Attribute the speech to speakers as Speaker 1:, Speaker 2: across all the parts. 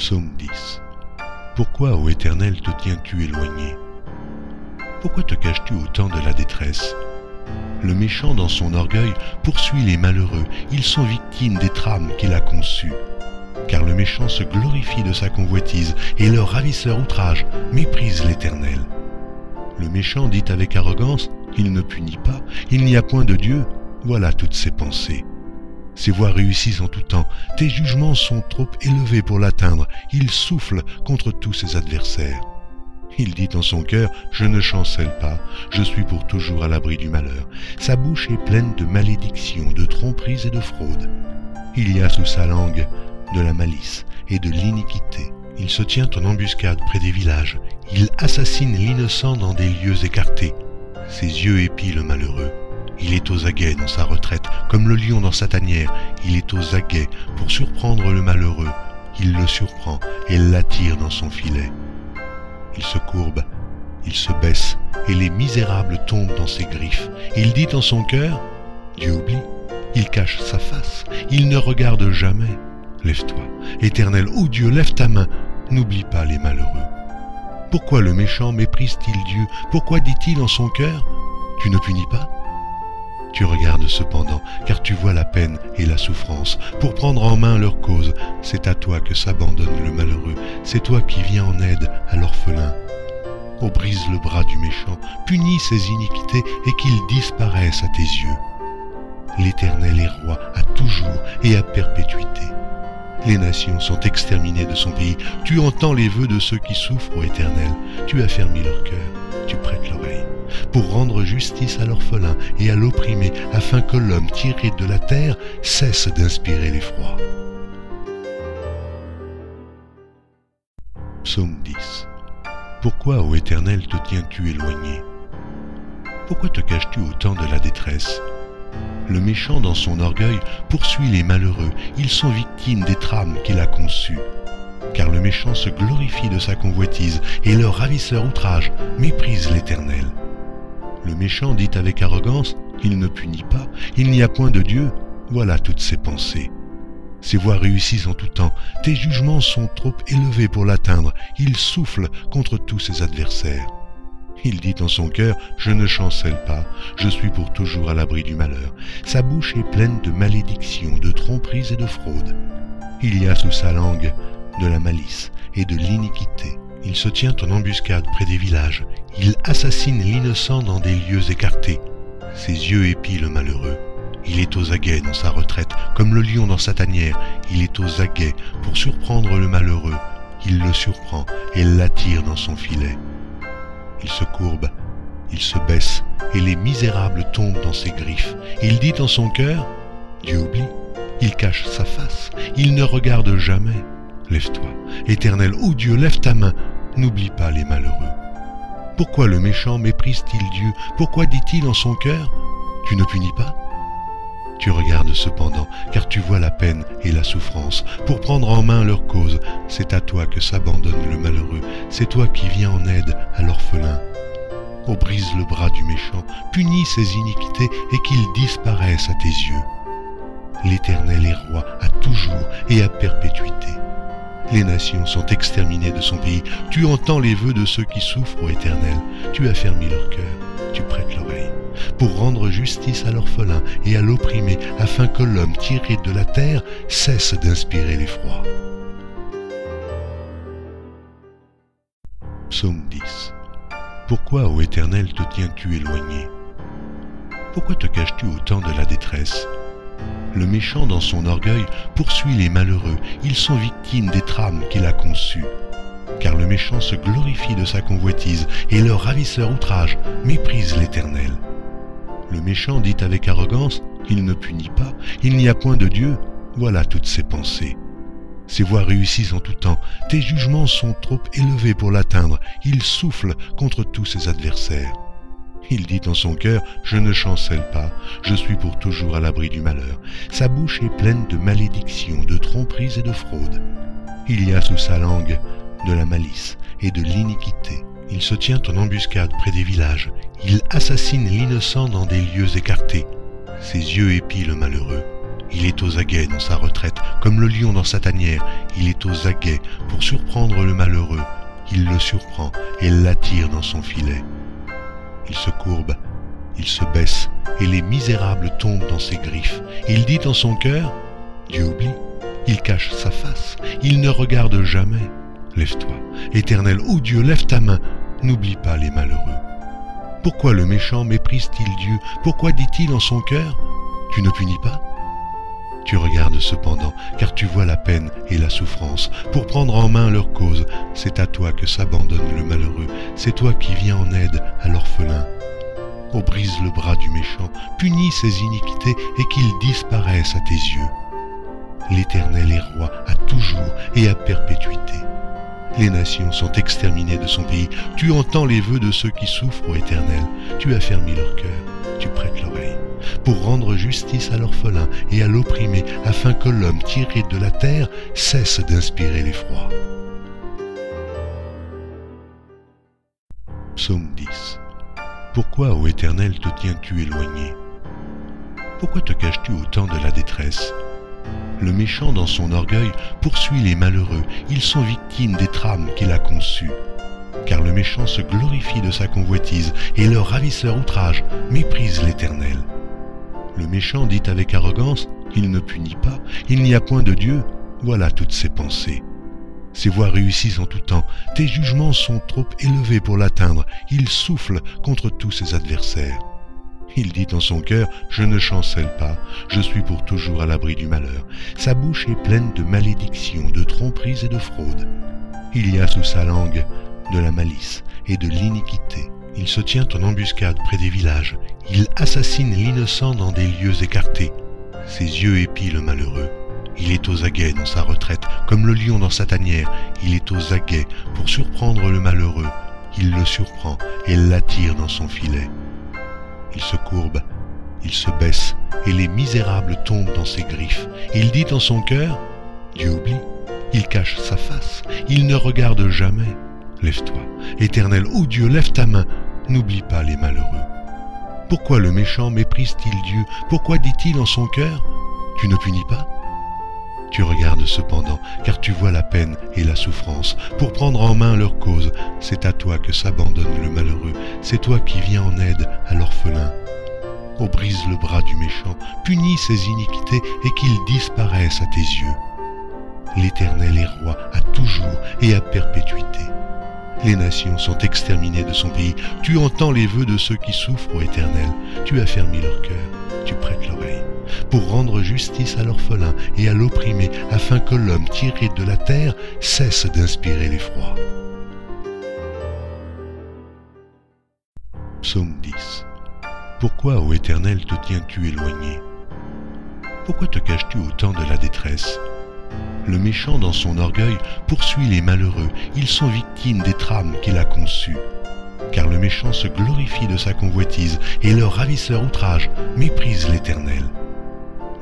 Speaker 1: Psaume 10. Pourquoi, ô Éternel, te tiens-tu éloigné? Pourquoi te caches-tu au temps de la détresse? Le méchant, dans son orgueil, poursuit les malheureux. Ils sont victimes des trames qu'il a conçues. Car le méchant se glorifie de sa convoitise, et le ravisseur outrage méprise l'Éternel. Le méchant dit avec arrogance, il ne punit pas, il n'y a point de Dieu. Voilà toutes ses pensées. Ses voies réussissent en tout temps, tes jugements sont trop élevés pour l'atteindre, il souffle contre tous ses adversaires. Il dit en son cœur, je ne chancelle pas, je suis pour toujours à l'abri du malheur. Sa bouche est pleine de malédictions, de tromperies et de fraudes. Il y a sous sa langue de la malice et de l'iniquité. Il se tient en embuscade près des villages, il assassine l'innocent dans des lieux écartés. Ses yeux épient le malheureux. Il est aux aguets dans sa retraite, comme le lion dans sa tanière. Il est aux aguets pour surprendre le malheureux. Il le surprend et l'attire dans son filet. Il se courbe, il se baisse, et les misérables tombent dans ses griffes. Il dit en son cœur, Dieu oublie. Il cache sa face, il ne regarde jamais. Lève-toi, Éternel, ô Dieu, lève ta main, n'oublie pas les malheureux. Pourquoi le méchant méprise-t-il Dieu? Pourquoi dit-il en son cœur, tu ne punis pas? Tu regardes cependant, car tu vois la peine et la souffrance. Pour prendre en main leur cause, c'est à toi que s'abandonne le malheureux. C'est toi qui viens en aide à l'orphelin. Oh, brise le bras du méchant, punis ses iniquités et qu'ils disparaissent à tes yeux. L'Éternel est roi à toujours et à perpétuité. Les nations sont exterminées de son pays. Tu entends les vœux de ceux qui souffrent, ô Éternel. Tu affermis leur cœur, tu prêtes l'oreille. Pour rendre justice à l'orphelin et à l'opprimé, afin que l'homme tiré de la terre cesse d'inspirer l'effroi. Psaume 10. Pourquoi, ô Éternel, te tiens-tu éloigné? Pourquoi te caches-tu au temps de la détresse? Le méchant, dans son orgueil, poursuit les malheureux. Ils sont victimes des trames qu'il a conçues. Car le méchant se glorifie de sa convoitise, et le ravisseur outrage méprise l'Éternel. Le méchant dit avec arrogance, il ne punit pas, il n'y a point de Dieu. Voilà toutes ses pensées. Ses voies réussissent en tout temps, tes jugements sont trop élevés pour l'atteindre, il souffle contre tous ses adversaires. Il dit en son cœur, je ne chancelle pas, je suis pour toujours à l'abri du malheur. Sa bouche est pleine de malédictions, de tromperies et de fraudes. Il y a sous sa langue de la malice et de l'iniquité. Il se tient en embuscade près des villages. Il assassine l'innocent dans des lieux écartés. Ses yeux épient le malheureux. Il est aux aguets dans sa retraite, comme le lion dans sa tanière. Il est aux aguets pour surprendre le malheureux. Il le surprend et l'attire dans son filet. Il se courbe, il se baisse, et les misérables tombent dans ses griffes. Il dit en son cœur, Dieu oublie. Il cache sa face, il ne regarde jamais. Lève-toi, Éternel, ô Dieu, lève ta main, n'oublie pas les malheureux. Pourquoi le méchant méprise-t-il Dieu? Pourquoi dit-il en son cœur, tu ne punis pas? Tu regardes cependant, car tu vois la peine et la souffrance. Pour prendre en main leur cause, c'est à toi que s'abandonne le malheureux. C'est toi qui viens en aide à l'orphelin. Oh, brise le bras du méchant, punis ses iniquités et qu'ils disparaissent à tes yeux. L'Éternel est roi à toujours et à perpétuité. Les nations sont exterminées de son pays. Tu entends les vœux de ceux qui souffrent, ô Éternel. Tu affermis leur cœur, tu prêtes l'oreille. Pour rendre justice à l'orphelin et à l'opprimé, afin que l'homme tiré de la terre cesse d'inspirer l'effroi. Psaume 10. Pourquoi, ô Éternel, te tiens-tu éloigné? Pourquoi te caches-tu au temps de la détresse? Le méchant, dans son orgueil, poursuit les malheureux. Ils sont victimes des trames qu'il a conçues. Car le méchant se glorifie de sa convoitise, et le ravisseur outrage méprise l'Éternel. Le méchant dit avec arrogance, il ne punit pas, il n'y a point de Dieu. Voilà toutes ses pensées. Ses voies réussissent en tout temps, tes jugements sont trop élevés pour l'atteindre, il souffle contre tous ses adversaires. Il dit en son cœur, je ne chancelle pas, je suis pour toujours à l'abri du malheur. Sa bouche est pleine de malédictions, de tromperies et de fraudes. Il y a sous sa langue de la malice et de l'iniquité. Il se tient en embuscade près des villages. Il assassine l'innocent dans des lieux écartés. Ses yeux épient le malheureux. Il est aux aguets dans sa retraite, comme le lion dans sa tanière. Il est aux aguets pour surprendre le malheureux. Il le surprend et l'attire dans son filet. Il se courbe, il se baisse, et les misérables tombent dans ses griffes. Il dit en son cœur, Dieu oublie. Il cache sa face, il ne regarde jamais. Lève-toi, Éternel, ô Dieu, lève ta main, n'oublie pas les malheureux. Pourquoi le méchant méprise-t-il Dieu? Pourquoi dit-il en son cœur, tu ne punis pas? Tu regardes cependant, car tu vois la peine et la souffrance. Pour prendre en main leur cause, c'est à toi que s'abandonne le malheureux. C'est toi qui viens en aide à l'orphelin. Oh, brise le bras du méchant, punis ses iniquités et qu'ils disparaissent à tes yeux. L'Éternel est roi à toujours et à perpétuité. Les nations sont exterminées de son pays. Tu entends les vœux de ceux qui souffrent, ô Éternel. Tu as fermi leur cœur, tu prêtes l'oreille, pour rendre justice à l'orphelin et à l'opprimé, afin que l'homme tiré de la terre cesse d'inspirer l'effroi. Psaume 10. Pourquoi, ô Éternel, te tiens-tu éloigné? Pourquoi te caches-tu au temps de la détresse? Le méchant, dans son orgueil, poursuit les malheureux. Ils sont victimes des trames qu'il a conçues. Car le méchant se glorifie de sa convoitise, et le ravisseur outrage méprise l'Éternel. Le méchant dit avec arrogance, il ne punit pas, il n'y a point de Dieu. Voilà toutes ses pensées. Ses voies réussissent en tout temps, tes jugements sont trop élevés pour l'atteindre, il souffle contre tous ses adversaires. Il dit en son cœur, je ne chancelle pas, je suis pour toujours à l'abri du malheur. Sa bouche est pleine de malédictions, de tromperies et de fraudes. Il y a sous sa langue de la malice et de l'iniquité. Il se tient en embuscade près des villages. Il assassine l'innocent dans des lieux écartés. Ses yeux épient le malheureux. Il est aux aguets dans sa retraite, comme le lion dans sa tanière. Il est aux aguets pour surprendre le malheureux. Il le surprend et l'attire dans son filet. Il se courbe, il se baisse, et les misérables tombent dans ses griffes. Il dit en son cœur, Dieu oublie. Il cache sa face, il ne regarde jamais. Lève-toi, Éternel, ô Dieu, lève ta main, n'oublie pas les malheureux. Pourquoi le méchant méprise-t-il Dieu? Pourquoi dit-il en son cœur, tu ne punis pas? Tu regardes cependant, car tu vois la peine et la souffrance. Pour prendre en main leur cause, c'est à toi que s'abandonne le malheureux. C'est toi qui viens en aide à l'orphelin. Oh, brise le bras du méchant, punis ses iniquités et qu'ils disparaissent à tes yeux. L'Éternel est roi à toujours et à perpétuité. Les nations sont exterminées de son pays. Tu entends les vœux de ceux qui souffrent, ô Éternel. Tu as fermi leur cœur, tu prêtes l'oreille, pour rendre justice à l'orphelin et à l'opprimé, afin que l'homme tiré de la terre cesse d'inspirer l'effroi. Psaume 10. Pourquoi, ô Éternel, te tiens-tu éloigné? Pourquoi te caches-tu au temps de la détresse? Le méchant, dans son orgueil, poursuit les malheureux. Ils sont victimes des trames qu'il a conçues. Car le méchant se glorifie de sa convoitise, et le ravisseur outrage méprise l'Éternel.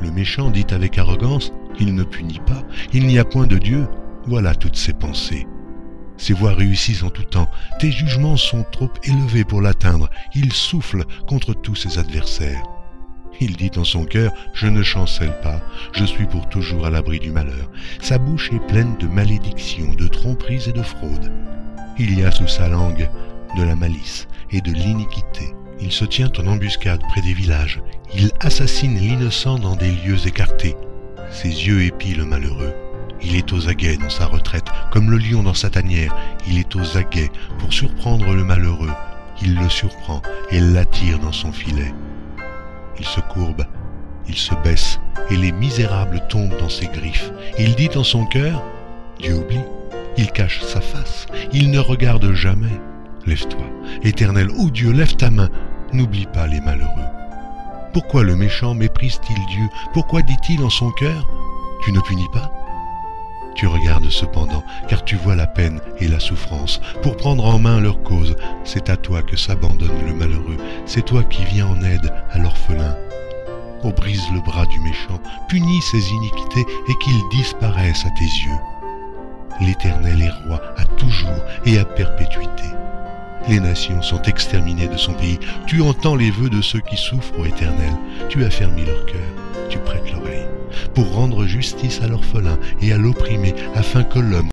Speaker 1: Le méchant dit avec arrogance, il ne punit pas, il n'y a point de Dieu. Voilà toutes ses pensées. Ses voies réussissent en tout temps, tes jugements sont trop élevés pour l'atteindre. Il souffle contre tous ses adversaires. Il dit en son cœur, je ne chancelle pas, je suis pour toujours à l'abri du malheur. Sa bouche est pleine de malédictions, de tromperies et de fraudes. Il y a sous sa langue de la malice et de l'iniquité. Il se tient en embuscade près des villages. Il assassine l'innocent dans des lieux écartés. Ses yeux épient le malheureux. Il est aux aguets dans sa retraite, comme le lion dans sa tanière. Il est aux aguets pour surprendre le malheureux. Il le surprend et l'attire dans son filet. Il se courbe, il se baisse, et les misérables tombent dans ses griffes. Il dit en son cœur, Dieu oublie. Il cache sa face, il ne regarde jamais. Lève-toi, Éternel, ô Dieu, lève ta main, n'oublie pas les malheureux. Pourquoi le méchant méprise-t-il Dieu? Pourquoi dit-il en son cœur, tu ne punis pas? Tu regardes cependant, car tu vois la peine et la souffrance. Pour prendre en main leur cause, c'est à toi que s'abandonne le malheureux. C'est toi qui viens en aide à l'orphelin. Oh, brise le bras du méchant, punis ses iniquités et qu'ils disparaissent à tes yeux. L'Éternel est roi à toujours et à perpétuité. Les nations sont exterminées de son pays. Tu entends les vœux de ceux qui souffrent, ô Éternel. Tu as fermi leur cœur, tu prêtes l'oreille, pour rendre justice à l'orphelin et à l'opprimé, afin que l'homme